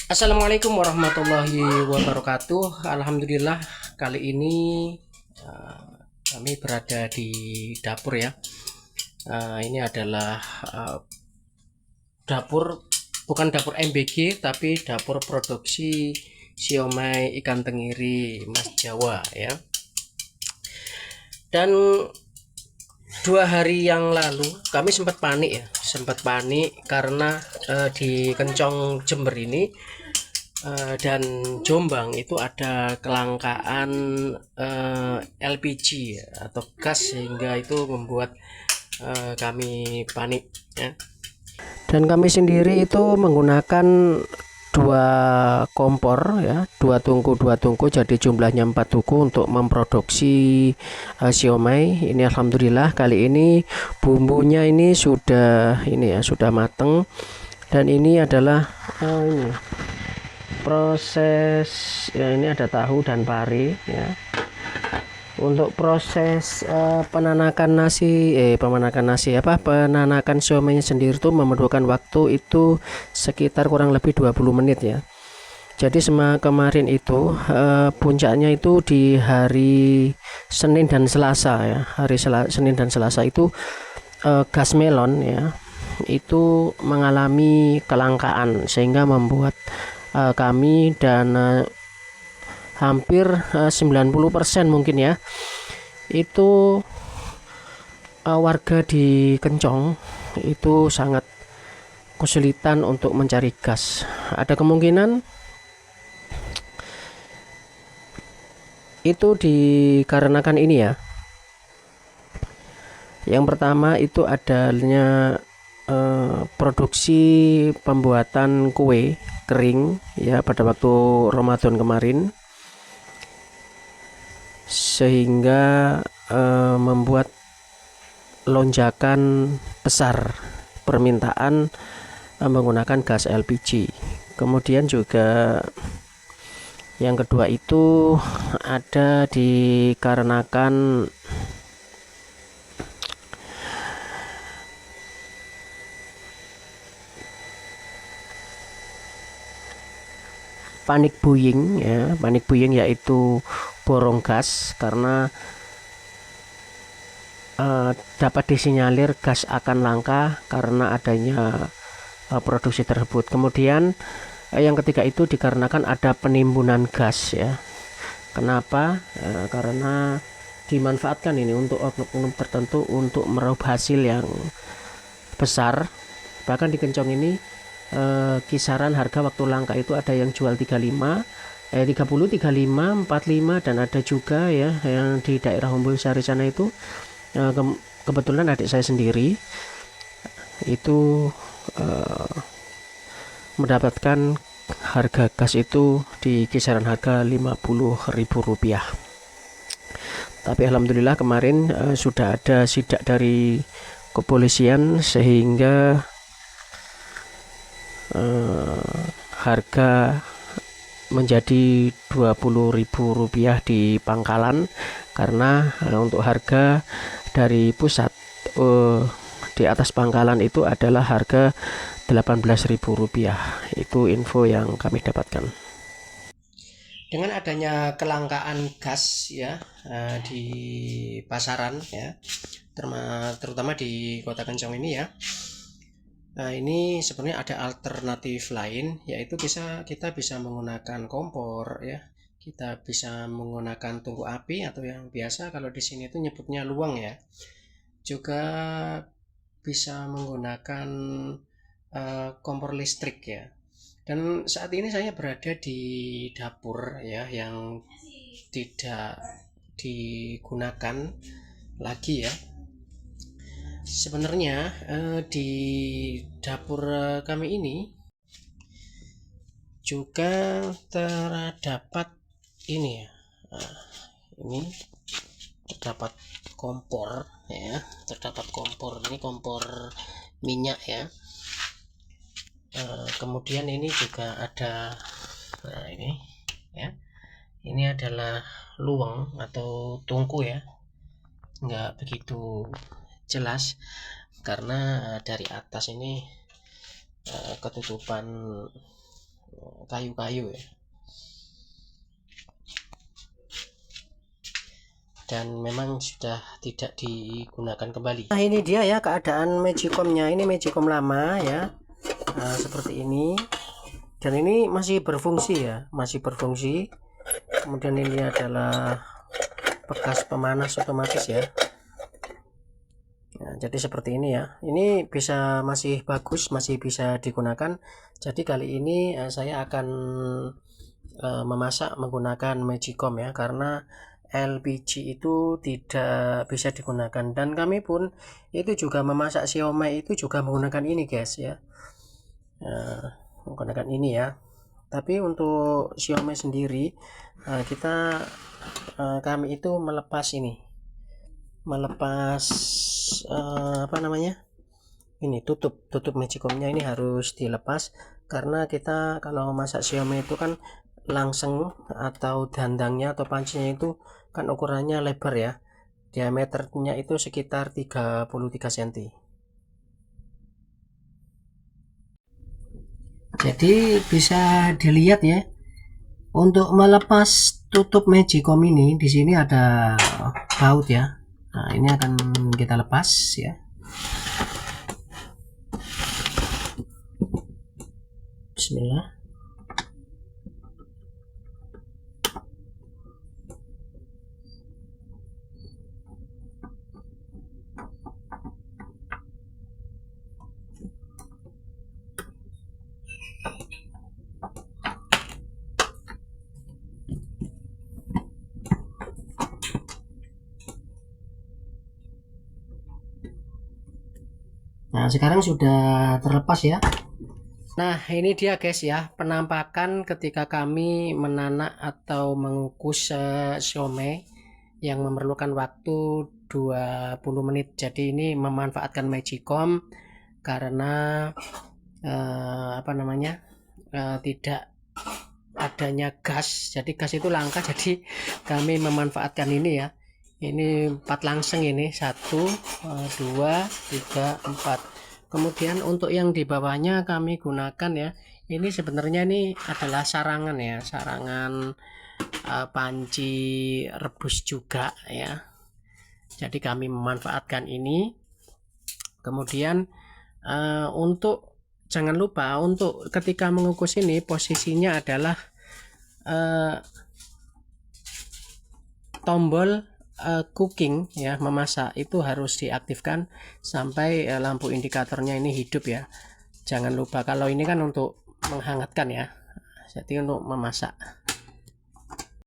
Assalamualaikum warahmatullahi wabarakatuh. Alhamdulillah kali ini uh, kami berada di dapur ya. Ini adalah dapur, bukan dapur MBG tapi dapur produksi siomay ikan tenggiri Mas Jawa ya. Dan 2 hari yang lalu kami sempat panik karena di Kencong Jember ini dan Jombang itu ada kelangkaan LPG atau gas, sehingga itu membuat kami panik ya. Dan kami sendiri itu menggunakan dua kompor ya, dua tungku, jadi jumlahnya 4 tungku untuk memproduksi siomay ini. Alhamdulillah kali ini bumbunya ini sudah mateng, dan ini adalah ini proses ya. Ini ada tahu dan pari ya. Untuk proses penanakan siomaynya sendiri itu memerlukan waktu itu sekitar kurang lebih 20 menit ya. Jadi kemarin itu puncaknya itu di hari Senin dan Selasa ya. Senin dan Selasa itu gas melon ya itu mengalami kelangkaan, sehingga membuat kami dan hampir 90% mungkin ya, itu warga di Kencong itu sangat kesulitan untuk mencari gas. Ada kemungkinan itu dikarenakan ini ya. Yang pertama itu adanya produksi pembuatan kue kering ya pada waktu Ramadan kemarin, sehingga membuat lonjakan besar permintaan menggunakan gas LPG. Kemudian juga yang kedua itu ada dikarenakan panik buying ya. Panik buying yaitu borong gas, karena dapat disinyalir gas akan langka karena adanya produksi tersebut. Kemudian yang ketiga itu dikarenakan ada penimbunan gas ya. Kenapa? Karena dimanfaatkan ini untuk oknum-oknum tertentu untuk meraup hasil yang besar. Bahkan di Kencong ini kisaran harga waktu langka itu ada yang jual 30, 35, 45, dan ada juga ya yang di daerah Umbul Sari sana itu kebetulan adik saya sendiri itu mendapatkan harga gas itu di kisaran harga Rp50.000. Tapi alhamdulillah kemarin sudah ada sidak dari kepolisian, sehingga harga menjadi Rp20.000 di pangkalan, karena untuk harga dari pusat di atas pangkalan itu adalah harga Rp18.000. Itu info yang kami dapatkan. Dengan adanya kelangkaan gas ya di pasaran ya, terutama di Kota Kencong ini ya. Nah, ini sebenarnya ada alternatif lain, yaitu kita bisa menggunakan kompor ya. Kita bisa menggunakan tungku api, atau yang biasa kalau di sini itu nyebutnya luang ya. Juga bisa menggunakan kompor listrik ya. Dan saat ini saya berada di dapur ya, yang tidak digunakan lagi ya. Sebenarnya di dapur kami ini juga terdapat ini ya. Ini terdapat kompor ya, ini kompor minyak ya. Kemudian ini juga ada, nah ini ya, ini adalah luang atau tungku ya, nggak begitu jelas karena dari atas ini ketutupan kayu-kayu ya. Dan memang sudah tidak digunakan kembali. Nah, ini dia ya keadaan Magicom-nya. Ini Magicom lama ya. Nah, seperti ini. Dan ini masih berfungsi ya, masih berfungsi. Kemudian ini adalah bekas pemanas otomatis ya. Nah, jadi seperti ini ya. Ini bisa masih bagus, masih bisa digunakan. Jadi kali ini saya akan memasak menggunakan Magicom ya, karena LPG itu tidak bisa digunakan. Dan kami pun itu juga memasak siomay itu juga menggunakan ini guys ya, menggunakan ini ya. Tapi untuk siomay sendiri kami itu melepas apa namanya, ini tutup Magicomnya ini harus dilepas, karena kita kalau masak siomay itu kan langseng atau dandangnya atau pancinya itu kan ukurannya lebar ya, diameternya itu sekitar 33 cm. Jadi bisa dilihat ya, untuk melepas tutup Magicom ini di sini ada baut ya. Nah, ini akan kita lepas ya. Bismillah. Nah, sekarang sudah terlepas ya. Nah, ini dia guys ya, penampakan ketika kami menanak atau mengukus siomay yang memerlukan waktu 20 menit. Jadi ini memanfaatkan Magicom karena apa namanya, tidak adanya gas. Jadi gas itu langka, jadi kami memanfaatkan ini ya. Ini 4 langseng, ini 1 2 3 4. Kemudian untuk yang di bawahnya kami gunakan ya, ini sebenarnya ini adalah sarangan ya, sarangan panci rebus juga ya. Jadi kami memanfaatkan ini. Kemudian untuk jangan lupa untuk ketika mengukus ini posisinya adalah tombol cooking ya, memasak itu harus diaktifkan sampai lampu indikatornya ini hidup ya. Jangan lupa, kalau ini kan untuk menghangatkan ya, jadi untuk memasak.